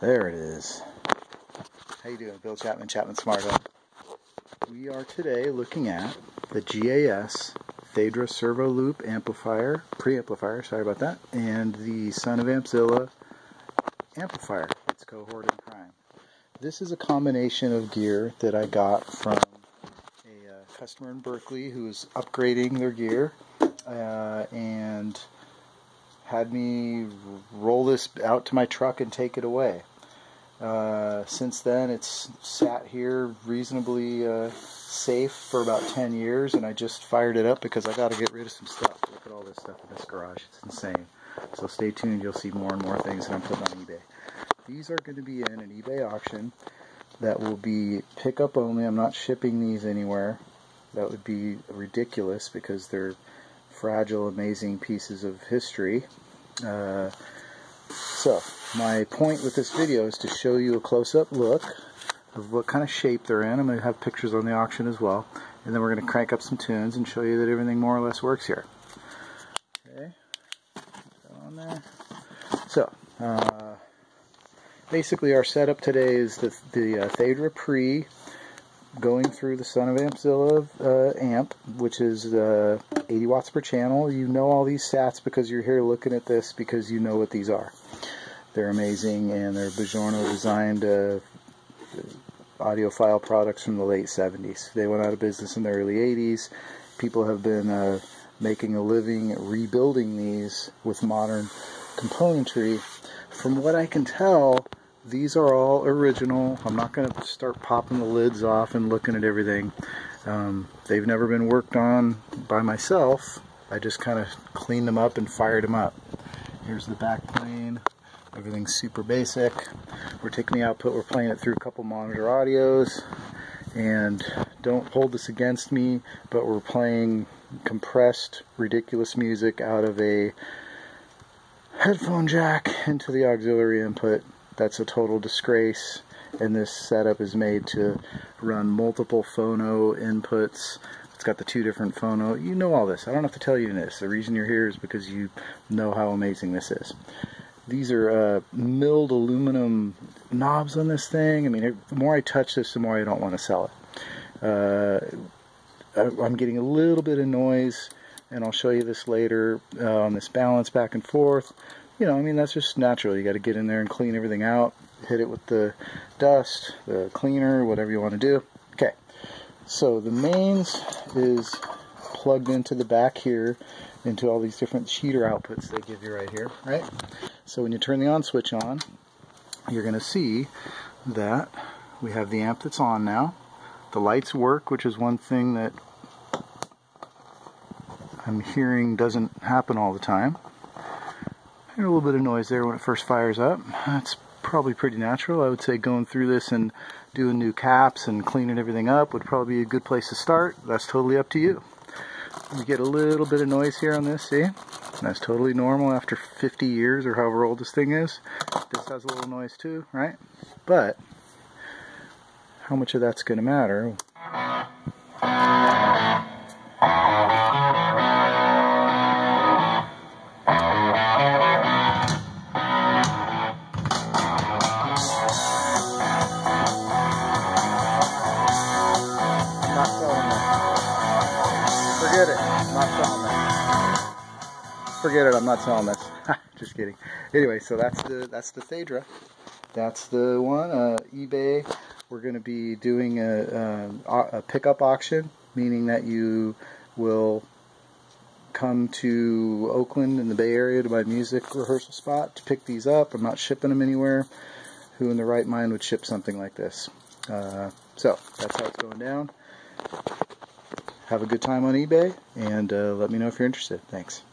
There it is. How you doing? Bill Chapman, Chapman Smart Home. We are today looking at the GAS Thaedra servo loop amplifier, preamplifier, sorry about that, and the son of Ampzilla amplifier, its cohort in crime. This is a combination of gear that I got from a customer in Berkeley who was upgrading their gear and had me roll this out to my truck and take it away. Since then it's sat here reasonably safe for about 10 years, and I just fired it up because I got to get rid of some stuff. Look at all this stuff in this garage. It's insane. So stay tuned. You'll see more and more things that I'm putting on eBay. These are going to be in an eBay auction that will be pickup only. I'm not shipping these anywhere. That would be ridiculous because they're fragile, amazing pieces of history. So my point with this video is to show you a close-up look of what kind of shape they're in. I'm going to have pictures on the auction as well, and then we're going to crank up some tunes and show you that everything more or less works here. Okay, on there. So basically our setup today is the Thaedra Pre going through the son of Ampzilla amp, which is 80 watts per channel. You know all these sats because you're here looking at this because you know what these are. They're amazing, and they're Bajorno designed audiophile products from the late 70s. They went out of business in the early 80s. People have been making a living rebuilding these with modern componentry. From what I can tell, these are all original. I'm not going to start popping the lids off and looking at everything. They've never been worked on by myself. I just kind of cleaned them up and fired them up. Here's the back plane. Everything's super basic. We're taking the output, we're playing it through a couple monitor audios, and don't hold this against me, but we're playing compressed, ridiculous music out of a headphone jack into the auxiliary input. That's a total disgrace, and this setup is made to run multiple phono inputs. It's got the two different phono. You know all this. I don't have to tell you this. The reason you're here is because you know how amazing this is. These are milled aluminum knobs on this thing. I mean, the more I touch this, the more I don't want to sell it. I'm getting a little bit of noise, and I'll show you this later on this balance back and forth. You know, I mean, that's just natural. You got to get in there and clean everything out. Hit it with the dust, the cleaner, whatever you want to do. Okay, so the mains is plugged into the back here, into all these different cheater outputs they give you right here, right? So when you turn the on switch on, you're going to see that we have the amp that's on now. The lights work, which is one thing that I'm hearing doesn't happen all the time. I hear a little bit of noise there when it first fires up. That's probably pretty natural. I would say going through this and doing new caps and cleaning everything up would probably be a good place to start. That's totally up to you. You get a little bit of noise here on this, see? That's totally normal after 50 years or however old this thing is. This has a little noise too, right? But how much of that's going to matter? Forget it. I'm not selling that. Forget it. I'm not selling this. Just kidding. Anyway, so that's the Thaedra. That's the one. eBay. We're going to be doing a pickup auction, meaning that you will come to Oakland in the Bay Area to my music rehearsal spot to pick these up. I'm not shipping them anywhere. Who in their right mind would ship something like this? So that's how it's going down. Have a good time on eBay, and let me know if you're interested. Thanks.